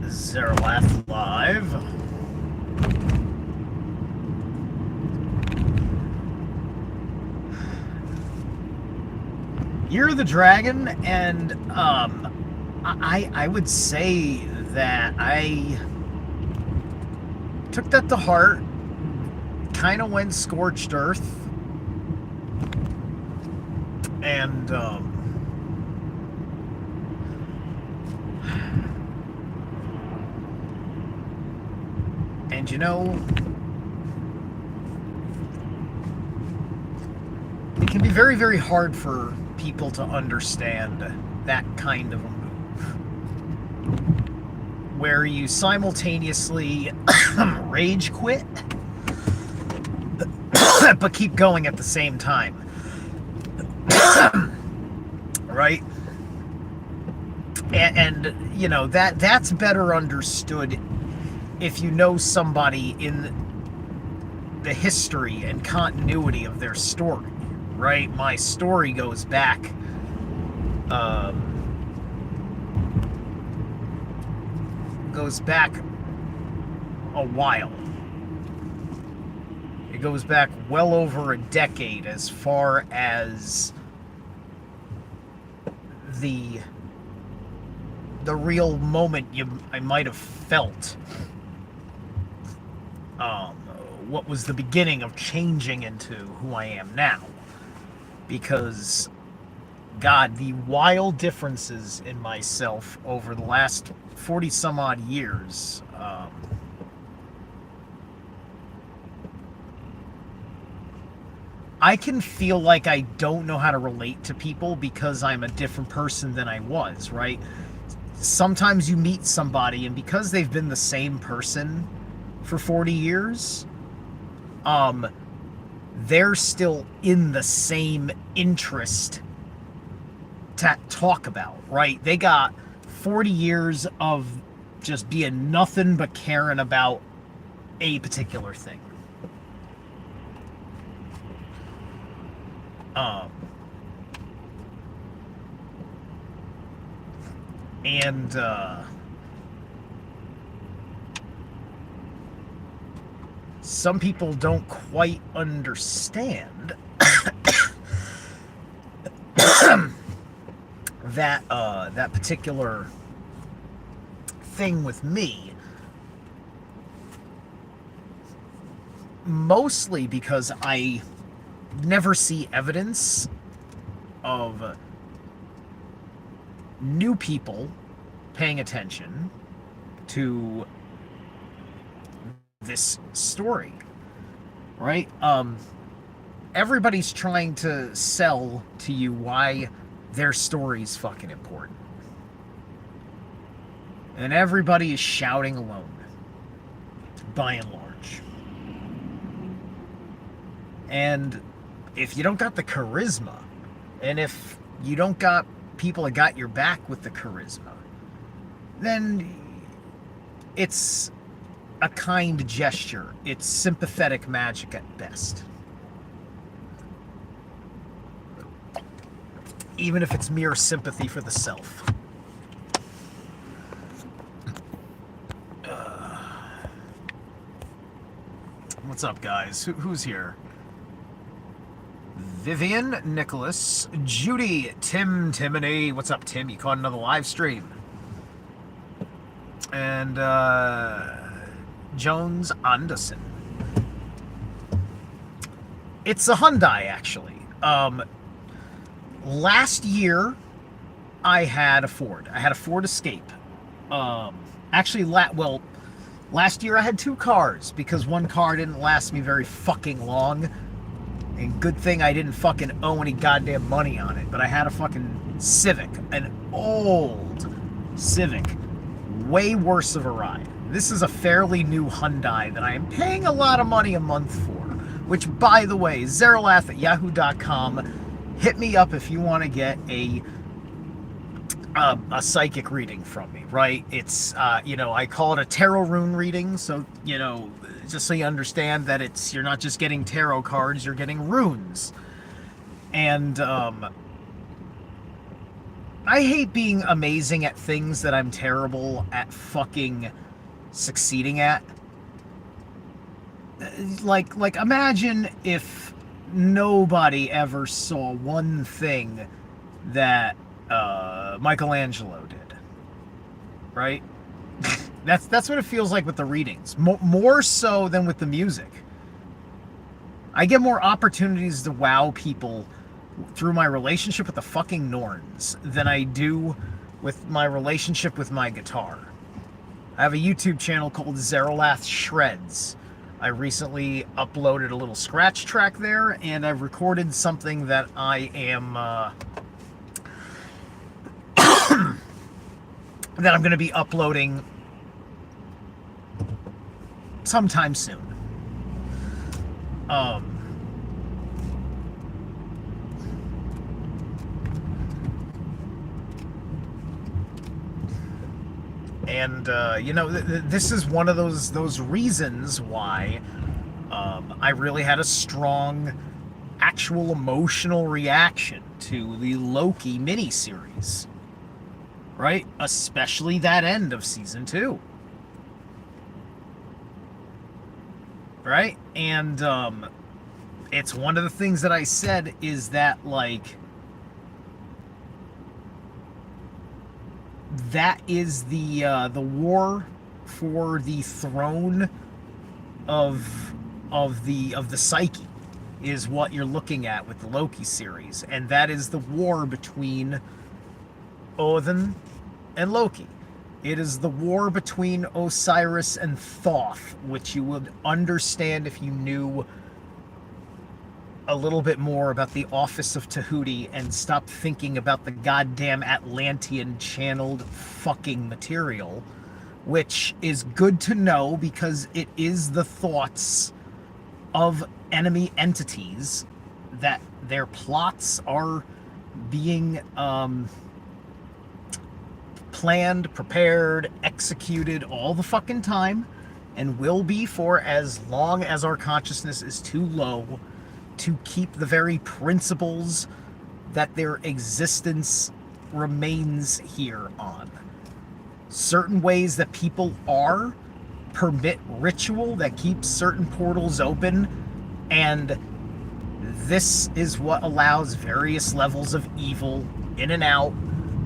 Zerilath Live. You're the dragon, and I would say that I took that to heart, kind of went scorched earth, and you know, it can be very, very hard for people to understand that kind of a move, where you simultaneously rage quit, but keep going at the same time. Right? And you know, that's better understood if you know somebody in the history and continuity of their story, right? My story goes back a while. It goes back well over a decade as far as the real moment I might have felt what was the beginning of changing into who I am now. Because, God, the wild differences in myself over the last 40 some odd years, I can feel like I don't know how to relate to people because I'm a different person than I was, right? Sometimes you meet somebody, and because they've been the same person for 40 years, they're still in the same interest to talk about, right? They got 40 years of just being nothing but caring about a particular thing. And some people don't quite understand that particular thing with me, mostly because I never see evidence of new people paying attention to this story, right? Everybody's trying to sell to you why their story's fucking important. And everybody is shouting alone, by and large. And if you don't got the charisma, and if you don't got people that got your back with the charisma, then it's a kind gesture. It's sympathetic magic at best. Even if it's mere sympathy for the self. What's up, guys? Who's here? Vivian, Nicholas, Judy, Tim, Timony. What's up, Tim? You caught another live stream. And Jones Anderson. It's a Hyundai, actually. Last year, I had a Ford. I had a Ford Escape. Actually, last year I had two cars because one car didn't last me very fucking long. And good thing I didn't fucking owe any goddamn money on it. But I had a fucking Civic. An old Civic. Way worse of a ride. This is a fairly new Hyundai that I am paying a lot of money a month for. Which, by the way, Zerilath at yahoo.com. Hit me up if you want to get a psychic reading from me, right? It's, I call it a tarot rune reading. So, just so you understand that you're not just getting tarot cards, you're getting runes. And I hate being amazing at things that I'm terrible at fucking succeeding at. Like imagine if nobody ever saw one thing that Michelangelo did, right? That's what it feels like with the readings, more so than with the music. I get more opportunities to wow people through my relationship with the fucking Norns than I do with my relationship with my guitar. I have a YouTube channel called Zerilath Shreds. I recently uploaded a little scratch track there, and I've recorded something that I am that I'm going to be uploading sometime soon. And you know, this is one of those reasons why I really had a strong, actual emotional reaction to the Loki miniseries, right? Especially that end of season 2, right? And it's one of the things that I said is that, like, that is the war for the throne of the psyche is what you're looking at with the Loki series, and that is the war between Odin and Loki. It is the war between Osiris and Thoth, which you would understand if you knew a little bit more about the office of Tahuti and stop thinking about the goddamn Atlantean channeled fucking material, which is good to know because it is the thoughts of enemy entities that their plots are being planned, prepared, executed all the fucking time, and will be for as long as our consciousness is too low to keep the very principles that their existence remains here on. Certain ways that people are permit ritual that keeps certain portals open, and this is what allows various levels of evil in and out,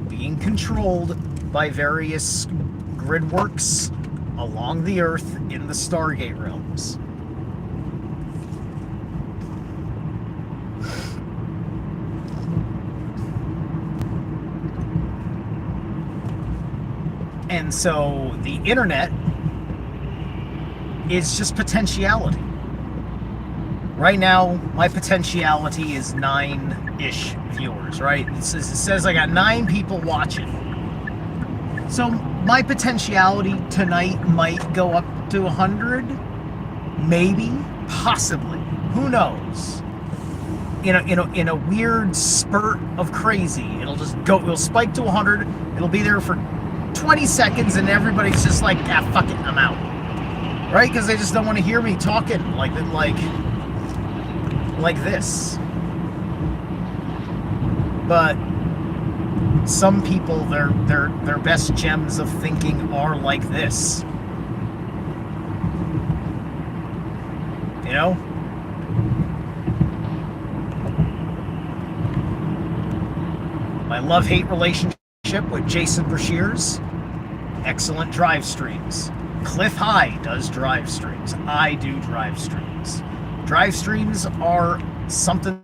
being controlled by various gridworks along the earth in the Stargate realms. And so the internet is just potentiality. Right now, my potentiality is 9-ish viewers, right? It says I got 9 people watching. So my potentiality tonight might go up to 100, maybe, possibly. Who knows? In a weird spurt of crazy, it'll spike to 100. It'll be there for 20 seconds, and everybody's just like, ah, fuck it, I'm out. Right? Because they just don't want to hear me talking like this. But some people, their best gems of thinking are like this. You know? My love-hate relationship with Jason Brashears, excellent drive streams. Cliff High does drive streams. I do drive streams. Drive streams are something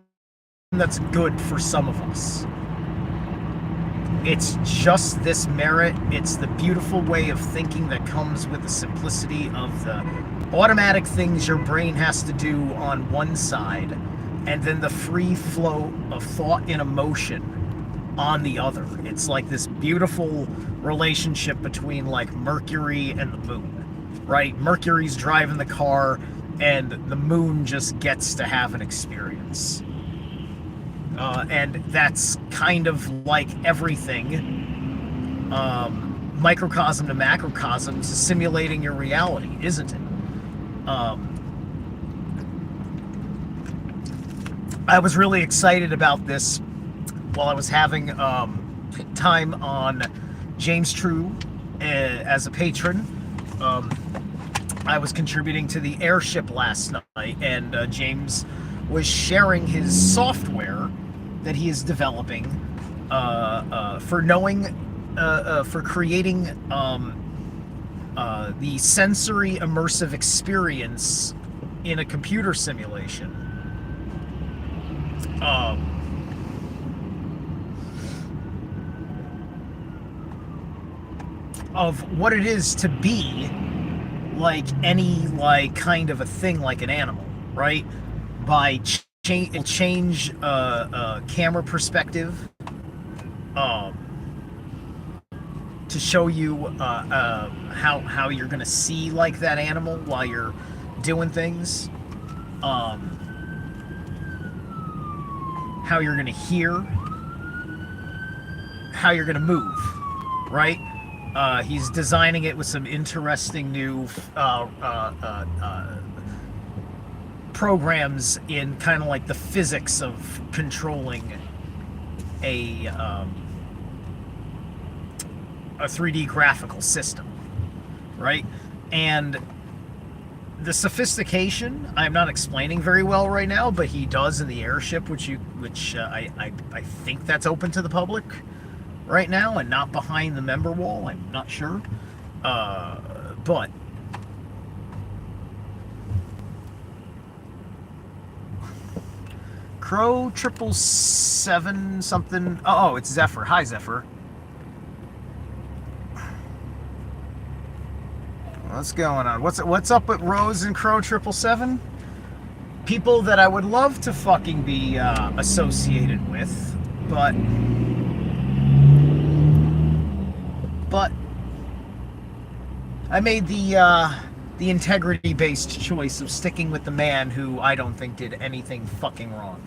that's good for some of us. It's just this merit. It's the beautiful way of thinking that comes with the simplicity of the automatic things your brain has to do on one side, and then the free flow of thought and emotion on the other. It's like this beautiful relationship between like Mercury and the moon, right? Mercury's driving the car and the moon just gets to have an experience. And that's kind of like everything, microcosm to macrocosm, simulating your reality, isn't it? I was really excited about this while I was having time on James True as a patron. I was contributing to the airship last night, and James was sharing his software that he is developing for creating the sensory immersive experience in a computer simulation. Of what it is to be like any like kind of a thing, like an animal, right? By change camera perspective to show you how you're gonna see like that animal while you're doing things, how you're gonna hear, how you're gonna move, right? He's designing it with some interesting new programs in kind of like the physics of controlling a 3D graphical system, right? And the sophistication I'm not explaining very well right now, but he does in the airship, which I think that's open to the public right now and not behind the member wall. I'm not sure, but Crow 777 something. Oh, it's Zephyr. Hi, Zephyr. What's going on? What's up with Rose and Crow 777? People that I would love to fucking be associated with, but I made the integrity-based choice of sticking with the man who I don't think did anything fucking wrong,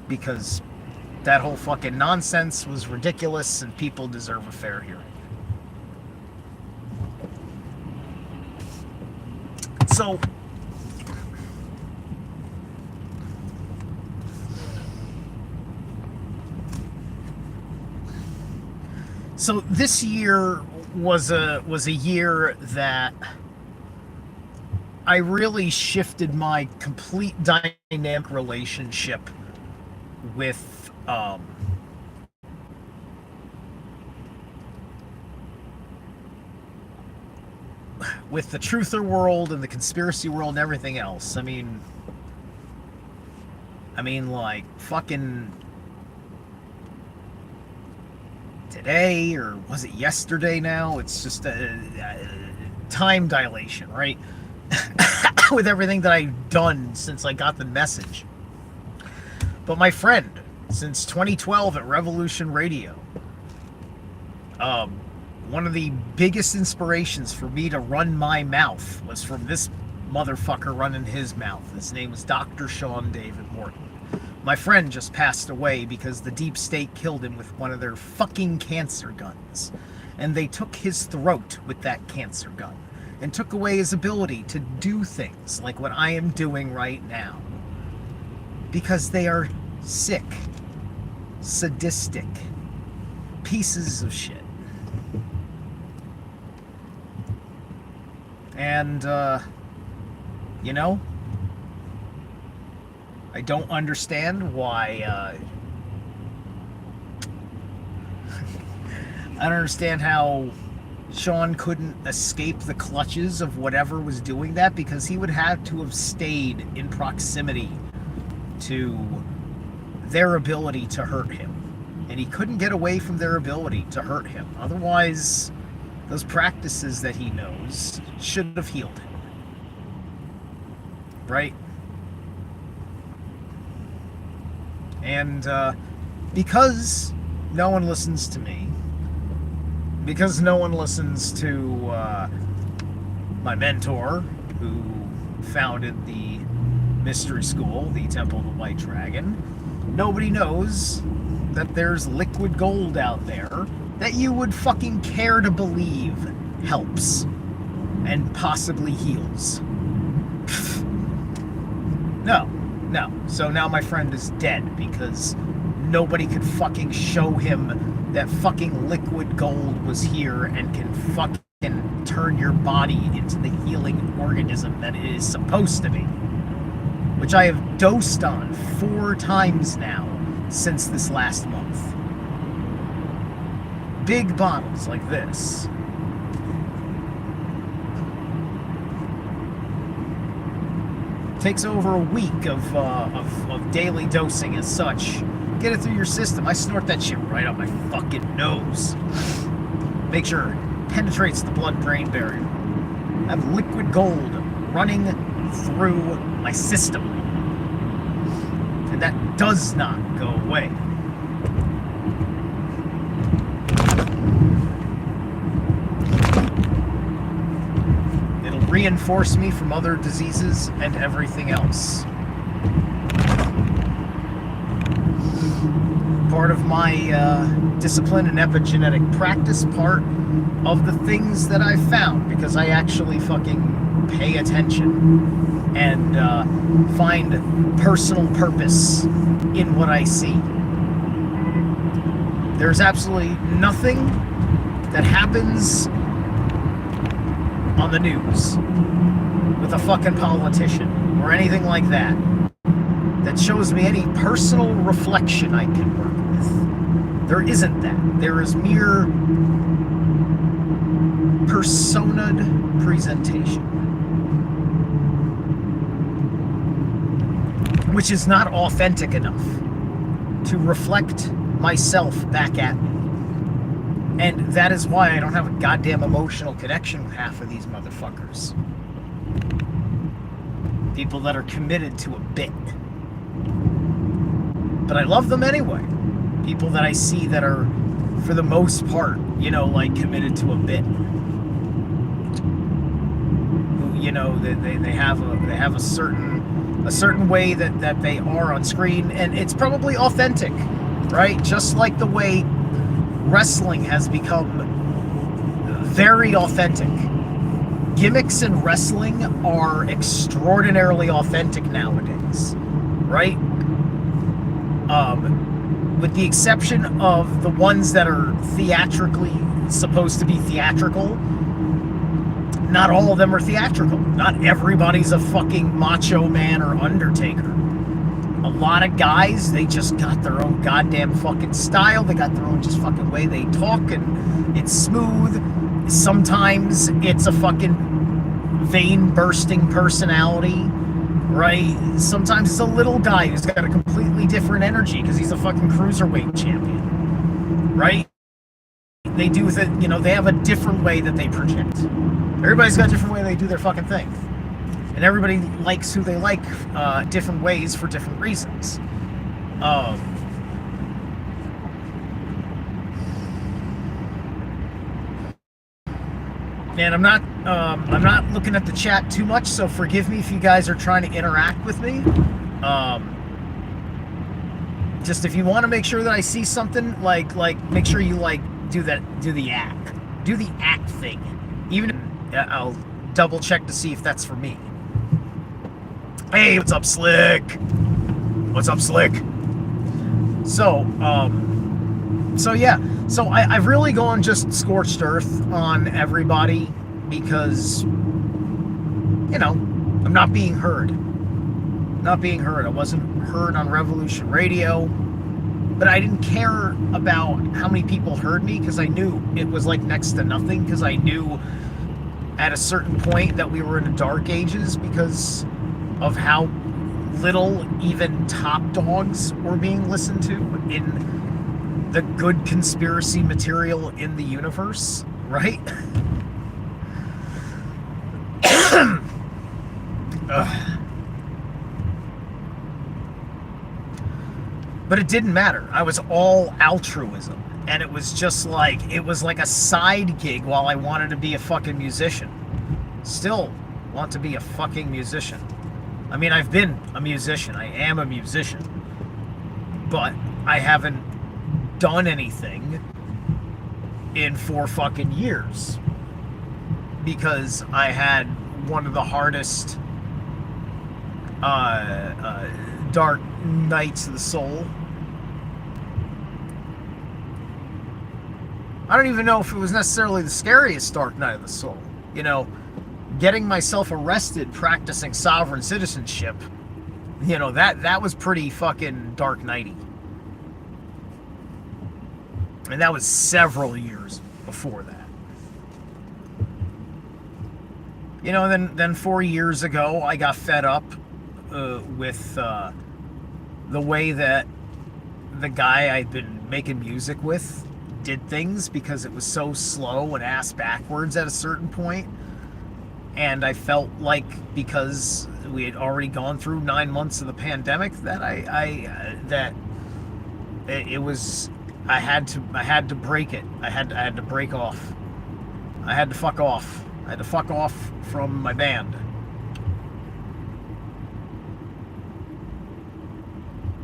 because that whole fucking nonsense was ridiculous and people deserve a fair hearing. So this year was a year that I really shifted my complete dynamic relationship with the truther world and the conspiracy world and everything else. I mean like fucking today, or was it yesterday now? It's just a time dilation, right? With everything that I've done since I got the message. But my friend, since 2012 at Revolution Radio, one of the biggest inspirations for me to run my mouth was from this motherfucker running his mouth. His name was Dr. Sean David Morton. My friend just passed away because the deep state killed him with one of their fucking cancer guns. And they took his throat with that cancer gun and took away his ability to do things like what I am doing right now. Because they are sick, sadistic pieces of shit. And, I don't understand why, I don't understand how Sean couldn't escape the clutches of whatever was doing that, because he would have to have stayed in proximity to their ability to hurt him. And he couldn't get away from their ability to hurt him. Otherwise, those practices that he knows should have healed him. Right? And because no one listens to me, because no one listens to my mentor, who founded the mystery school, the Temple of the White Dragon, nobody knows that there's liquid gold out there that you would fucking care to believe helps and possibly heals. No. So now my friend is dead because nobody could fucking show him that fucking liquid gold was here and can fucking turn your body into the healing organism that it is supposed to be. Which I have dosed on 4 times now since this last month. Big bottles like this. Takes over a week of daily dosing as such. Get it through your system. I snort that shit right up my fucking nose. Make sure it penetrates the blood-brain barrier. I have liquid gold running through my system. And that does not go away. It'll reinforce me from other diseases and everything else. Part of my discipline and epigenetic practice, part of the things that I've found, because I actually fucking pay attention and find personal purpose in what I see. There's absolutely nothing that happens on the news with a fucking politician or anything like that that shows me any personal reflection I can work with. There isn't that. There is mere personaed presentation, which is not authentic enough to reflect myself back at me. And that is why I don't have a goddamn emotional connection with half of these motherfuckers. People that are committed to a bit. But I love them anyway. People that I see that are, for the most part, you know, like committed to a bit. Who, you know, they have a certain way that they are on screen, and it's probably authentic, right? Just like the way wrestling has become very authentic. Gimmicks in wrestling are extraordinarily authentic nowadays, right? With the exception of the ones that are theatrically supposed to be theatrical, not all of them are theatrical. Not everybody's a fucking Macho Man or Undertaker. A lot of guys, they just got their own goddamn fucking style. They got their own just fucking way they talk, and it's smooth. Sometimes it's a fucking vein-bursting personality, right? Sometimes it's a little guy who's got a completely different energy because he's a fucking cruiserweight champion, right? They do the, you know, they have a different way that they project. Everybody's got a different way they do their fucking thing. And everybody likes who they like different ways for different reasons. And I'm not looking at the chat too much, so forgive me if you guys are trying to interact with me. Just if you want to make sure that I see something, like make sure you do the act thing. Even I'll double check to see if that's for me. Hey, what's up, Slick? What's up, Slick? So yeah. So I've really gone just scorched earth on everybody because, you know, I'm not being heard. Not being heard. I wasn't heard on Revolution Radio, but I didn't care about how many people heard me because I knew it was like next to nothing, because I knew at a certain point that we were in the dark ages because of how little even top dogs were being listened to in the good conspiracy material in the universe, right? But it didn't matter. I was all altruism, and it was just like, it was like a side gig while I wanted to be a fucking musician. Still want to be a fucking musician. I mean, I've been a musician. I am a musician. But I haven't done anything in 4 fucking years because I had one of the hardest dark nights of the soul. I don't even know if it was necessarily the scariest Dark Night of the Soul. You know, getting myself arrested practicing sovereign citizenship, you know, that was pretty fucking Dark Nighty. And that was several years before that. You know, then 4 years ago, I got fed up with the way that the guy I'd been making music with did things, because it was so slow and ass backwards at a certain point. And I felt like, because we had already gone through 9 months of the pandemic, that I had to break it. I had to break off. I had to fuck off. I had to fuck off from my band.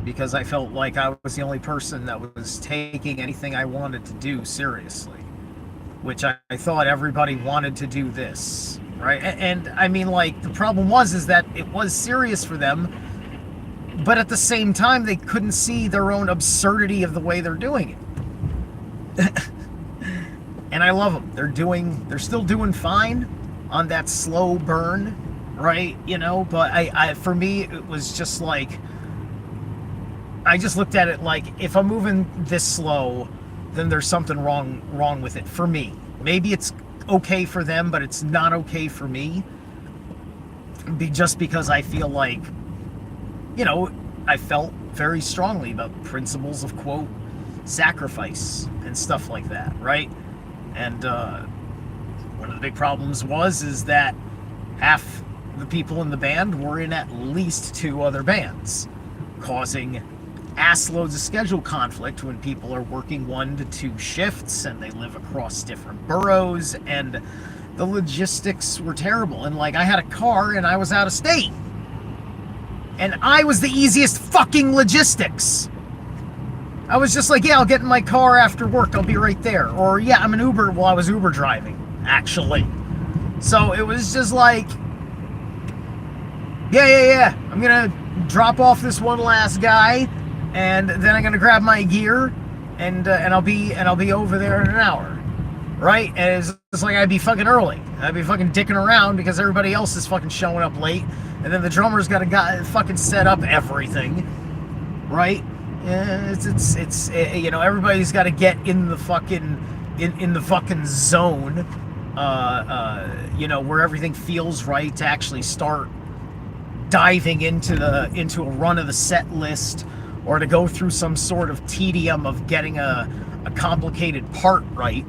Because I felt like I was the only person that was taking anything I wanted to do seriously. Which I thought everybody wanted to do this, right? And I mean, like, the problem is that it was serious for them, but at the same time, they couldn't see their own absurdity of the way they're doing it. And I love them. They're still doing fine on that slow burn, right? You know, but I for me, it was just like, I just looked at it like, if I'm moving this slow, then there's something wrong with it for me. Maybe it's okay for them, but it's not okay for me. Just because I feel like, you know, I felt very strongly about principles of, quote, sacrifice and stuff like that, right? And one of the big problems is that half the people in the band were in at least 2 other bands, causing ass loads of schedule conflict when people are working 1 to 2 shifts and they live across different boroughs, and the logistics were terrible. And like, I had a car and I was out of state, and I was the easiest fucking logistics. I was just like, yeah, I'll get in my car after work, I'll be right there. Or yeah, I'm an Uber. Well, I was Uber driving, actually. So it was just like, yeah, I'm gonna drop off this one last guy, and then I'm gonna grab my gear, and I'll be over there in an hour, right? And it's like, I'd be fucking early. I'd be fucking dicking around because everybody else is fucking showing up late, and then the drummer's got to fucking set up everything, right? It's you know, everybody's got to get in the fucking in the fucking zone, you know, where everything feels right to actually start diving into a run of the set list, or to go through some sort of tedium of getting a complicated part right.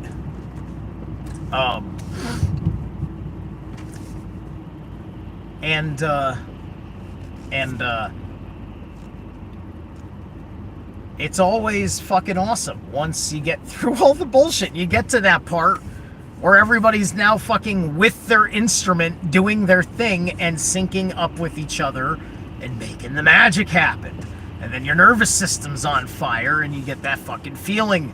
It's always fucking awesome once you get through all the bullshit. You get to that part where everybody's now fucking with their instrument, doing their thing and syncing up with each other and making the magic happen. And then your nervous system's on fire, and you get that fucking feeling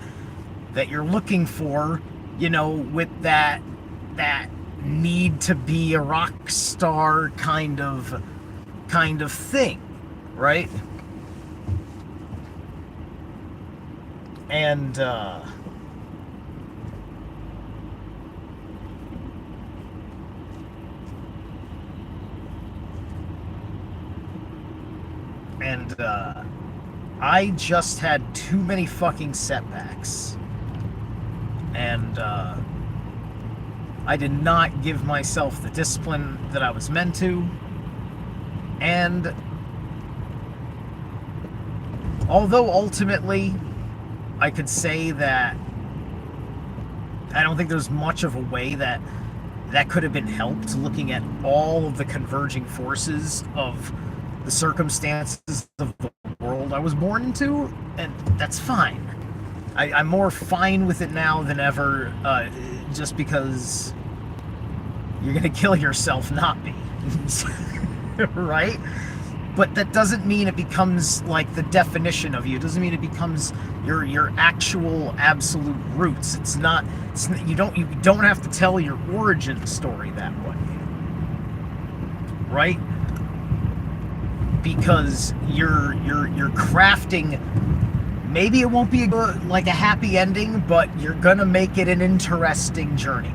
that you're looking for, you know, with that need to be a rock star kind of thing, right? And I just had too many fucking setbacks, and I did not give myself the discipline that I was meant to. And although ultimately I could say that I don't think there's much of a way that could have been helped, looking at all of the converging forces of the circumstances of the world I was born into, and that's fine. I'm more fine with it now than ever, just because you're gonna kill yourself, not me. Right? But that doesn't mean it becomes like the definition of you. It doesn't mean it becomes your actual absolute roots. It's not you don't have to tell your origin story that way. Right? Because you're crafting Maybe it won't be like a happy ending, but you're gonna make it an interesting journey.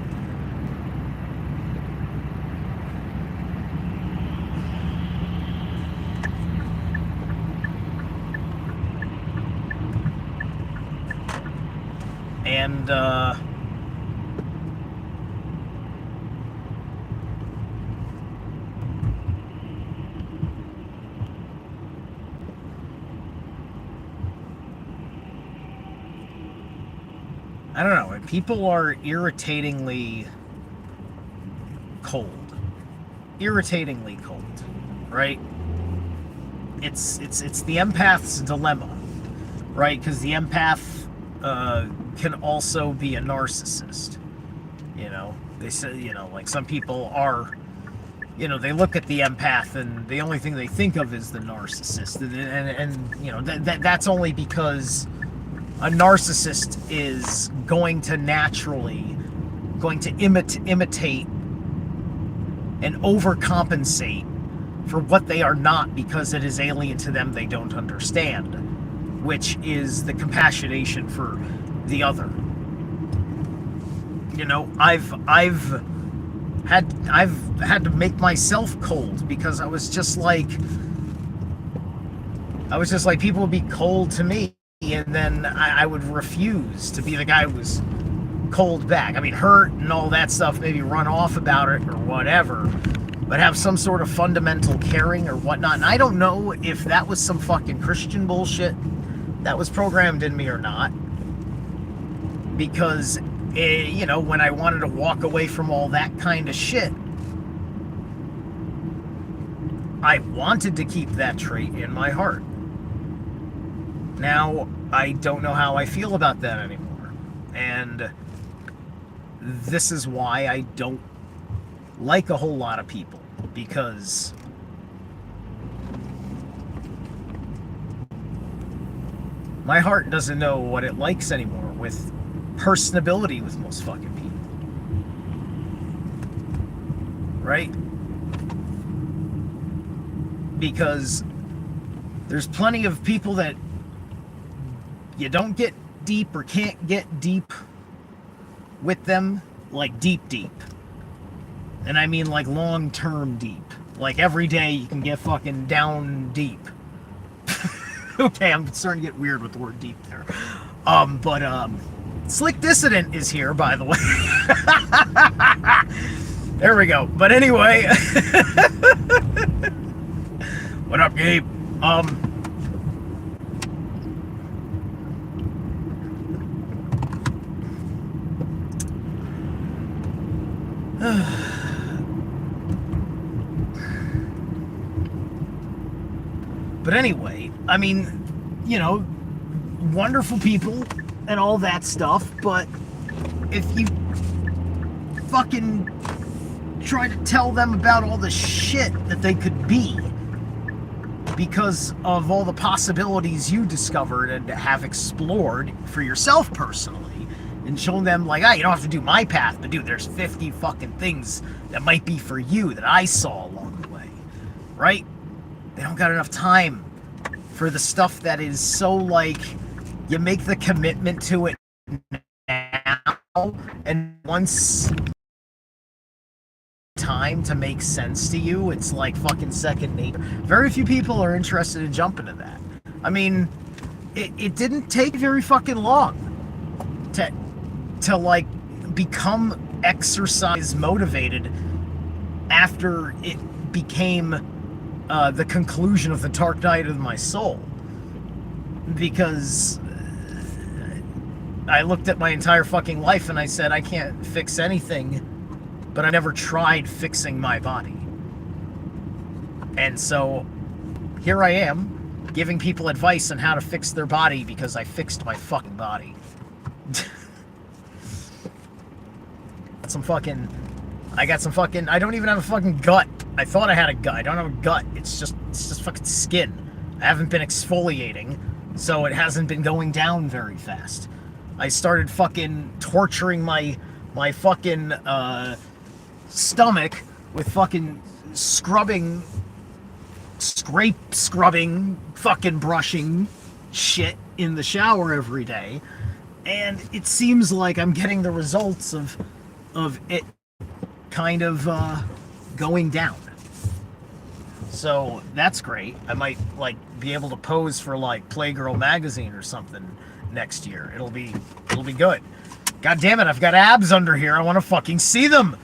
And I don't know. People are irritatingly cold. Irritatingly cold, right? It's the empath's dilemma, right? Because the empath can also be a narcissist. You know, they say, you know, like some people are, you know, they look at the empath and the only thing they think of is the narcissist, and you know that's only because a narcissist is going to naturally imitate and overcompensate for what they are not, because it is alien to them, they don't understand, which is the compassionation for the other. You know, I've had to make myself cold, because I was just like people would be cold to me, and then I would refuse to be the guy who was cold back. I mean, hurt and all that stuff, maybe run off about it or whatever, but have some sort of fundamental caring or whatnot. And I don't know if that was some fucking Christian bullshit that was programmed in me or not, because you know, when I wanted to walk away from all that kind of shit, I wanted to keep that trait in my heart. Now, I don't know how I feel about that anymore. And this is why I don't like a whole lot of people, because my heart doesn't know what it likes anymore with personability with most fucking people. Right? Because there's plenty of people that you don't get deep or can't get deep with them, like deep. And I mean like long-term deep. Like every day you can get fucking down deep. Okay, I'm starting to get weird with the word deep there. But Slick Dissident is here, by the way. There we go. But anyway. What up, Gabe? But anyway, I mean, you know, wonderful people and all that stuff, but if you fucking try to tell them about all the shit that they could be because of all the possibilities you discovered and have explored for yourself personally, and show them like, ah, you don't have to do my path, but dude, there's 50 fucking things that might be for you that I saw along the way, right? They don't got enough time for the stuff that is so like, you make the commitment to it now, and once time to make sense to you, it's like fucking second nature. Very few people are interested in jumping to that. I mean, it didn't take very fucking long to like become exercise motivated after it became the conclusion of the dark night of my soul, because I looked at my entire fucking life and I said, I can't fix anything, but I never tried fixing my body. And so here I am giving people advice on how to fix their body because I fixed my fucking body. I got some fucking, I don't even have a fucking gut. I thought I had a gut. I don't have a gut. It's just fucking skin. I haven't been exfoliating, so it hasn't been going down very fast. I started fucking torturing my fucking stomach with fucking scrubbing, fucking brushing shit in the shower every day, and it seems like I'm getting the results of it kind of going down. So that's great. I might like be able to pose for like Playgirl magazine or something next year. It'll be good. God damn it, I've got abs under here. I want to fucking see them.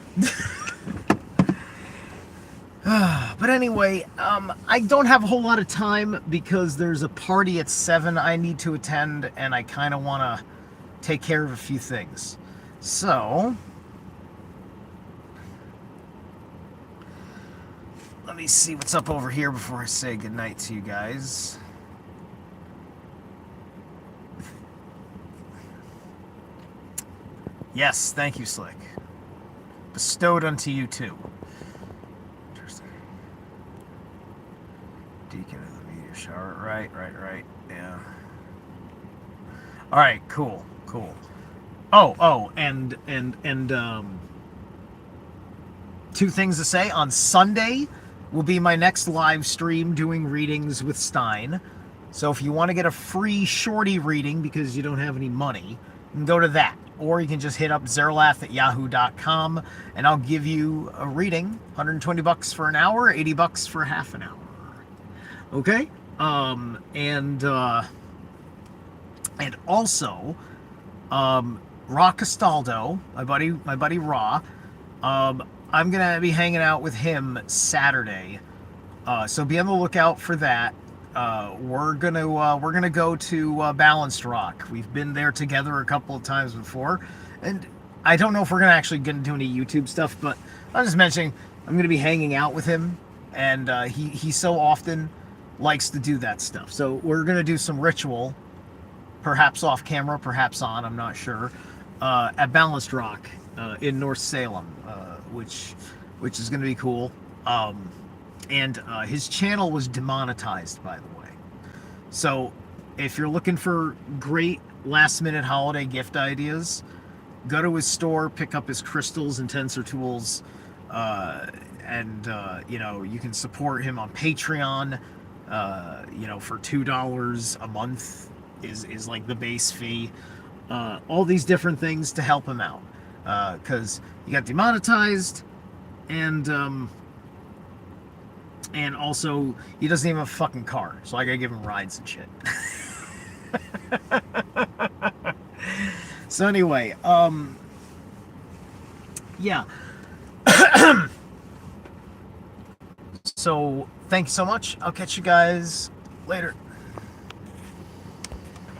But anyway, I don't have a whole lot of time because there's a party at 7 I need to attend, and I kind of want to take care of a few things. So, let me see what's up over here before I say goodnight to you guys. Yes, thank you, Slick. Bestowed unto you too. Deacon of the meteor shower. Right. Yeah. Alright, cool. And two things to say. On Sunday will be my next live stream doing readings with Stein. So if you want to get a free shorty reading because you don't have any money, you can go to that. Or you can just hit up Zerilath@yahoo.com and I'll give you a reading. $120 for an hour, $80 for half an hour. Okay? And also, Ra Castaldo, my buddy Ra, I'm gonna be hanging out with him Saturday. So be on the lookout for that. We're gonna go to Balanced Rock. We've been there together a couple of times before, and I don't know if we're gonna actually get into any YouTube stuff, but I'm just mentioning I'm gonna be hanging out with him, and he so often likes to do that stuff. So we're gonna do some ritual, perhaps off camera, perhaps on, I'm not sure, at Balanced Rock in North Salem, which is gonna be cool. And his channel was demonetized, by the way. So if you're looking for great last-minute holiday gift ideas, go to his store, pick up his crystals and tensor tools, and you can support him on Patreon. For $2 a month is like the base fee. All these different things to help him out, because he got demonetized, and also he doesn't even have a fucking car, so I gotta give him rides and shit. So anyway, yeah. So thank you so much. I'll catch you guys later.